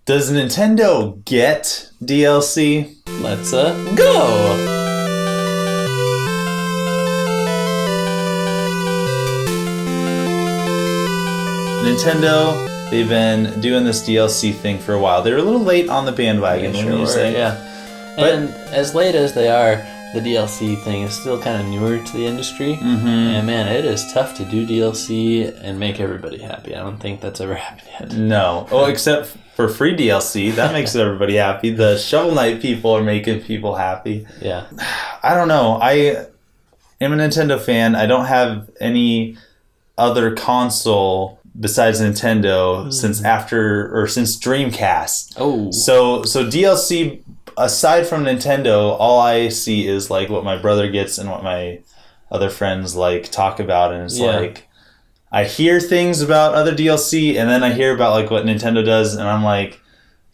Does Nintendo get DLC? Let's go! Nintendo, they've been doing this DLC thing for a while. They were a little late on the bandwagon, Sure wouldn't you say? yeah. And as late as they are, the DLC thing is still kind of newer to the industry. Mm-hmm. And man, it is tough to do DLC and make everybody happy. I don't think that's ever happened yet. No. Oh, except for free DLC. That makes everybody happy. The Shovel Knight people are making people happy. Yeah. I don't know. I am a Nintendo fan. I don't have any other console besides Nintendo since Dreamcast. Oh. So DLC, aside from Nintendo, all I see is like what my brother gets and what my other friends like talk about, and it's like I hear things about other DLC, and then I hear about like what Nintendo does, and I'm like,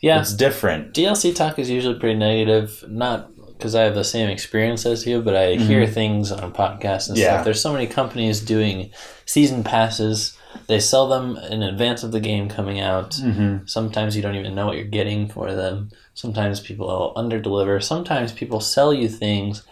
it's different. DLC talk is usually pretty negative, not because I have the same experience as you, but I hear things on podcasts and stuff. There's so many companies doing season passes. They sell them in advance of the game coming out. Mm-hmm. Sometimes you don't even know what you're getting for them. Sometimes people will underdeliver. Sometimes people sell you things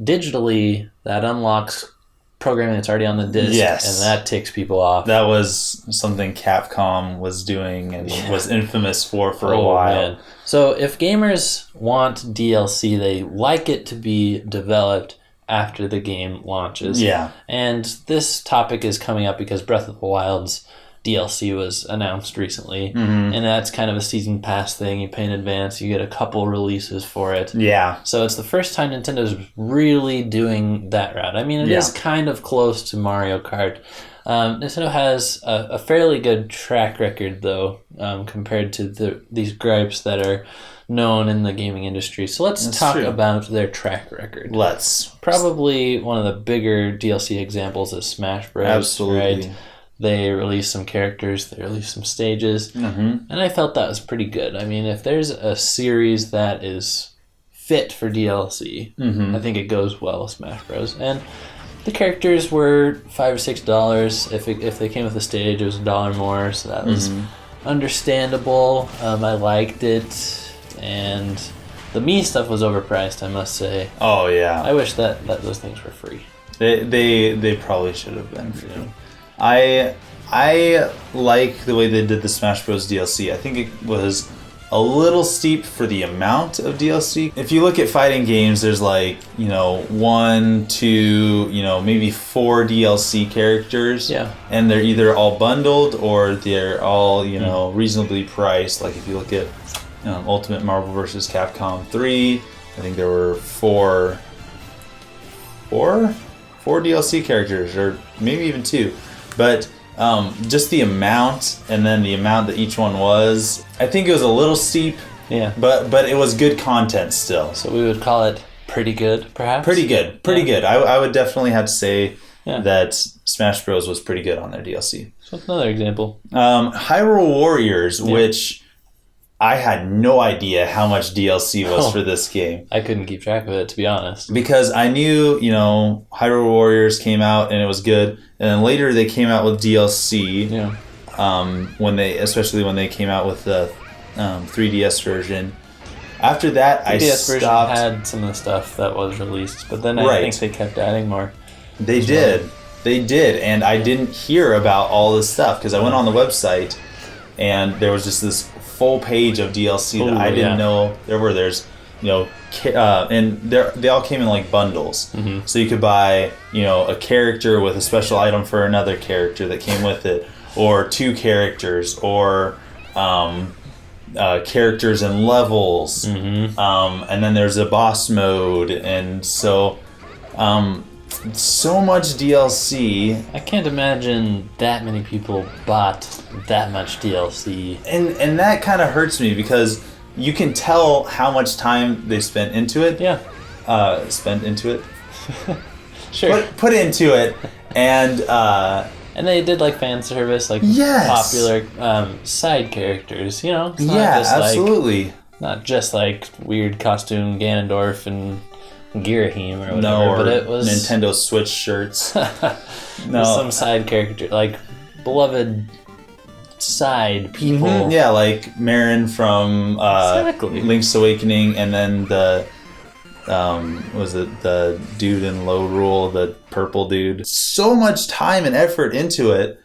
digitally that unlocks programming that's already on the disc, and that ticks people off. That was something Capcom was doing and was infamous for a while. Man. So if gamers want DLC, they like it to be developed after the game launches. Yeah. And this topic is coming up because Breath of the Wild's DLC was announced recently. Mm-hmm. And that's kind of a season pass thing. You pay in advance, you get a couple releases for it. Yeah. So it's the first time Nintendo's really doing that route. I mean, it is kind of close to Mario Kart. Nintendo has a fairly good track record, though, compared to these gripes that are known in the gaming industry. So let's talk about their track record. Probably one of the bigger DLC examples is Smash Bros. Absolutely. Right? They released some characters, they released some stages, and I felt that was pretty good. I mean, if there's a series that is fit for DLC, I think it goes well with Smash Bros. And the characters were $5 or $6. If they came with a stage, it was $1 more, so that was understandable. I liked it. And the Mii stuff was overpriced, I must say. Oh yeah. I wish that those things were free. They probably should have been free. I like the way they did the Smash Bros. DLC. I think it was a little steep for the amount of DLC. If you look at fighting games, there's like, 1, 2, maybe 4 DLC characters. Yeah. And they're either all bundled or they're all, reasonably priced. Like if you look at Ultimate Marvel vs. Capcom 3, I think there were four DLC characters, or maybe even 2. But just the amount, and then the amount that each one was, I think it was a little steep. Yeah. But it was good content still. So we would call it pretty good, perhaps? Pretty good. Good. I would definitely have to say that Smash Bros. Was pretty good on their DLC. So another example. HYRULE Warriors, which I had no idea how much DLC was for this game. I couldn't keep track of it, to be honest. Because I knew, HYRULE Warriors came out and it was good. And then later they came out with DLC. Yeah. Especially when they came out with the 3DS version. After that, I stopped. The 3DS version had some of the stuff that was released, but then I think they kept adding more. They did. And I didn't hear about all this stuff because I went on the website and there was just this full page of DLC that I didn't know there were. There's, and they all came in like bundles. Mm-hmm. So you could buy, a character with a special item for another character that came with it, or 2 characters, or characters and levels. Mm-hmm. And then there's a boss mode, and so much DLC. I can't imagine that many people bought that much DLC. And that kind of hurts me because you can tell how much time they spent into it. Yeah. Spent into it. Sure. Put into it. And they did like fan service, like popular side characters, It's not just absolutely. Not just like weird costume Ganondorf and Girahim or whatever, but it was Nintendo Switch shirts. Some side character, like beloved side people. Mm-hmm. Yeah, like Marin from Link's Awakening, and then the was it the dude in Low Rule, the purple dude. So much time and effort into it,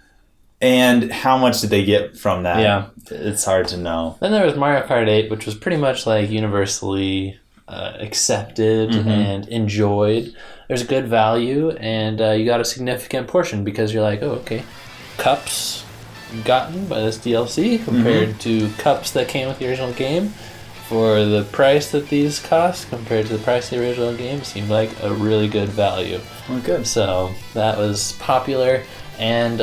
and how much did they get from that? Yeah, it's hard to know. Then there was Mario Kart 8, which was pretty much like universally accepted and enjoyed. There's good value, and you got a significant portion because you're like, oh, okay, cups gotten by this DLC compared to cups that came with the original game. For the price that these cost compared to the price of the original game, seemed like a really good value. Well, good. So that was popular, and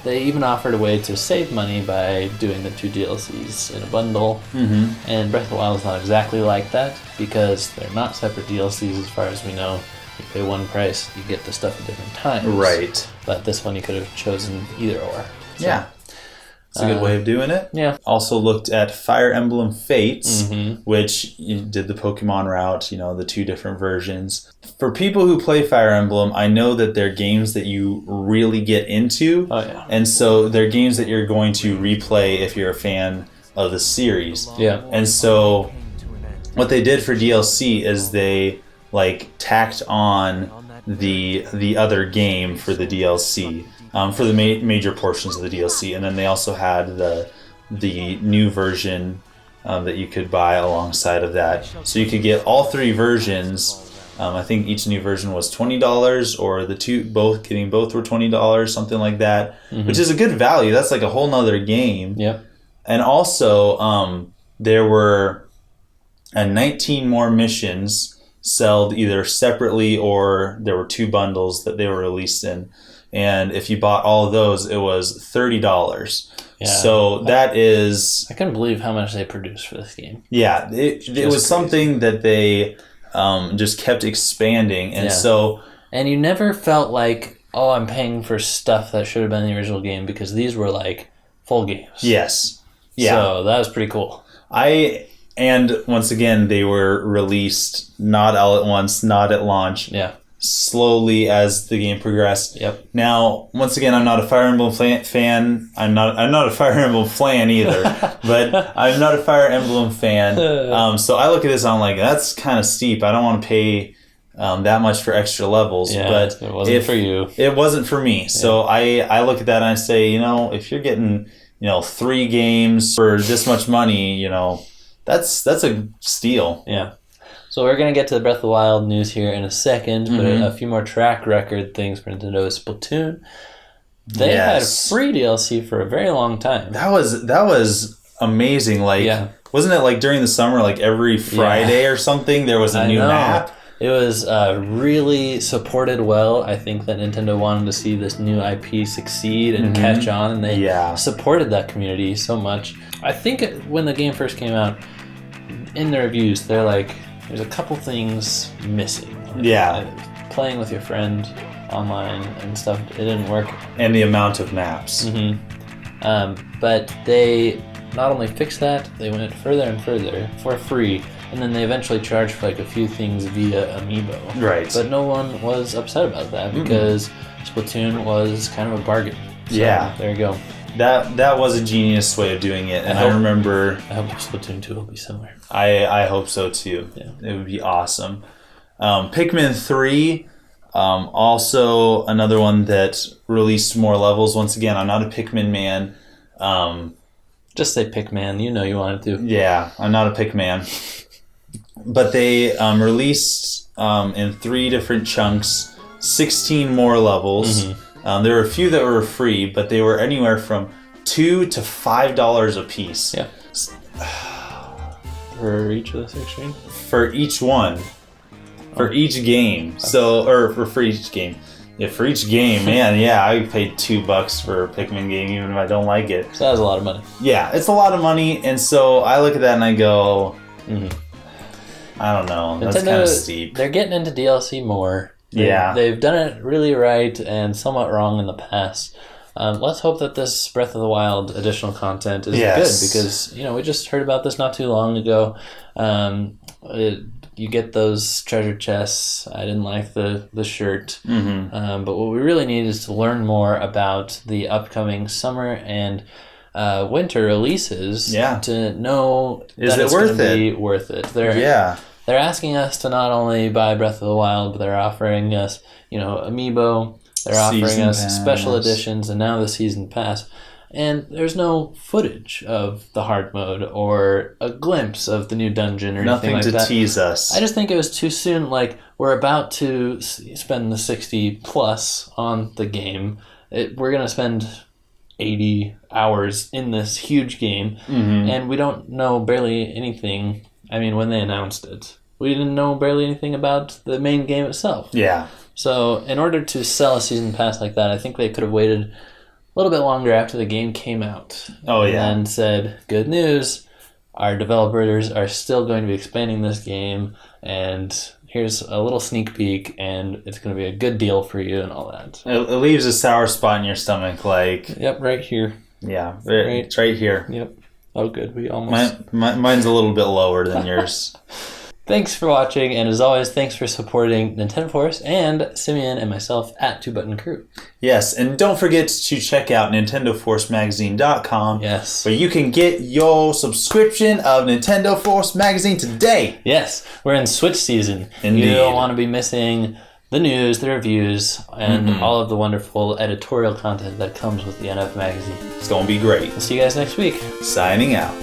they even offered a way to save money by doing the 2 DLCs in a bundle. And Breath of the Wild is not exactly like that because they're not separate DLCs as far as we know. You pay one price, you get the stuff at different times. Right. But this one you could have chosen either or. So, yeah. It's a good way of doing it. Yeah. Also looked at Fire Emblem Fates, which did the Pokemon route, the 2 different versions. For people who play Fire Emblem, I know that they're games that you really get into. Oh, yeah. And so they're games that you're going to replay if you're a fan of the series. Yeah. And so what they did for DLC is they tacked on the other game for the DLC. For the major portions of the DLC, and then they also had the new version that you could buy alongside of that. So you could get all 3 versions. I think each new version was $20, or getting both were $20, something like that, which is a good value. That's like a whole nother game. Yep. And also, there were 19 more missions sold either separately, or there were 2 bundles that they were released in. And if you bought all of those, it was $30. Yeah. So that is... I couldn't believe how much they produced for this game. Yeah, it was crazy. Something that they just kept expanding. And so... And you never felt like, oh, I'm paying for stuff that should have been in the original game, because these were like full games. Yes. Yeah. So that was pretty cool. And once again, they were released not all at once, not at launch. Yeah. Slowly as the game progressed. Yep. Now, once again, I'm not a Fire Emblem fan. I'm not a Fire Emblem flan either, but I'm not a Fire Emblem fan. So I look at this and I'm like, that's kind of steep. I don't want to pay that much for extra levels. Yeah, but it wasn't for you. It wasn't for me. So I look at that and I say, if you're getting 3 games for this much money, that's a steal. Yeah. So we're going to get to the Breath of the Wild news here in a second, but a few more track record things for Nintendo Splatoon. They had free DLC for a very long time. That was amazing. Wasn't it during the summer, every Friday or something, there was a new map? It was really supported well. I think that Nintendo wanted to see this new IP succeed and catch on, and they supported that community so much. I think when the game first came out, in the reviews, they're like, there's a couple things missing. Playing with your friend online and stuff, it didn't work. And the amount of maps. But they not only fixed that, they went further and further for free, and then they eventually charged for a few things via Amiibo. Right. But no one was upset about that because Splatoon was kind of a bargain. So there you go. That was a genius way of doing it, and I hope Splatoon 2 will be similar. I hope so too. Yeah. It would be awesome. Pikmin 3, also another one that released more levels. Once again, I'm not a Pikmin man. Just say Pikman. You wanted to. Yeah, I'm not a Pikman. But they released in 3 different chunks 16 more levels. There were a few that were free, but they were anywhere from $2 to $5 a piece. Yeah. For each of the 16? For each one. For each game. For each game. Yeah, for each game, man, I paid $2 for a Pikmin game, even if I don't like it. So that's a lot of money. Yeah, it's a lot of money, and so I look at that and I go, I don't know, that's kind of steep. They're getting into DLC more. They've done it really right and somewhat wrong in the past. Let's hope that this Breath of the Wild additional content is good, because we just heard about this not too long ago. You get those treasure chests. I didn't like the shirt. But what we really need is to learn more about the upcoming summer and winter releases Yeah. to know Is that it it's worth going to it? be worth it. Yeah. They're asking us to not only buy Breath of the Wild, but they're offering us, Amiibo. They're offering Season us special pass. editions, and now the Season Pass. And there's no footage of the hard mode or a glimpse of the new dungeon or anything like Nothing to that. tease us. I just think it was too soon. Like, we're about to spend the 60 plus on the game. We're going to spend 80 hours in this huge game, and we don't know barely anything. I mean, when they announced it, we didn't know barely anything about the main game itself. Yeah. So, in order to sell a season pass like that, I think they could have waited a little bit longer after the game came out. Oh, yeah. And said, good news, our developers are still going to be expanding this game, and here's a little sneak peek, and it's going to be a good deal for you and all that. It leaves a sour spot in your stomach, like... Yep, right here. Yeah, it's right here. Yep. Oh, good. We almost... Mine's a little bit lower than yours. Thanks for watching, and as always, thanks for supporting Nintendo Force and Simeon and myself at 2-Button Crew. Yes, and don't forget to check out NintendoForceMagazine.com. Yes. Where you can get your subscription of Nintendo Force Magazine today. Yes, we're in Switch season. Indeed. You don't want to be missing the news, the reviews, and all of the wonderful editorial content that comes with the NF Magazine. It's going to be great. We'll see you guys next week. Signing out.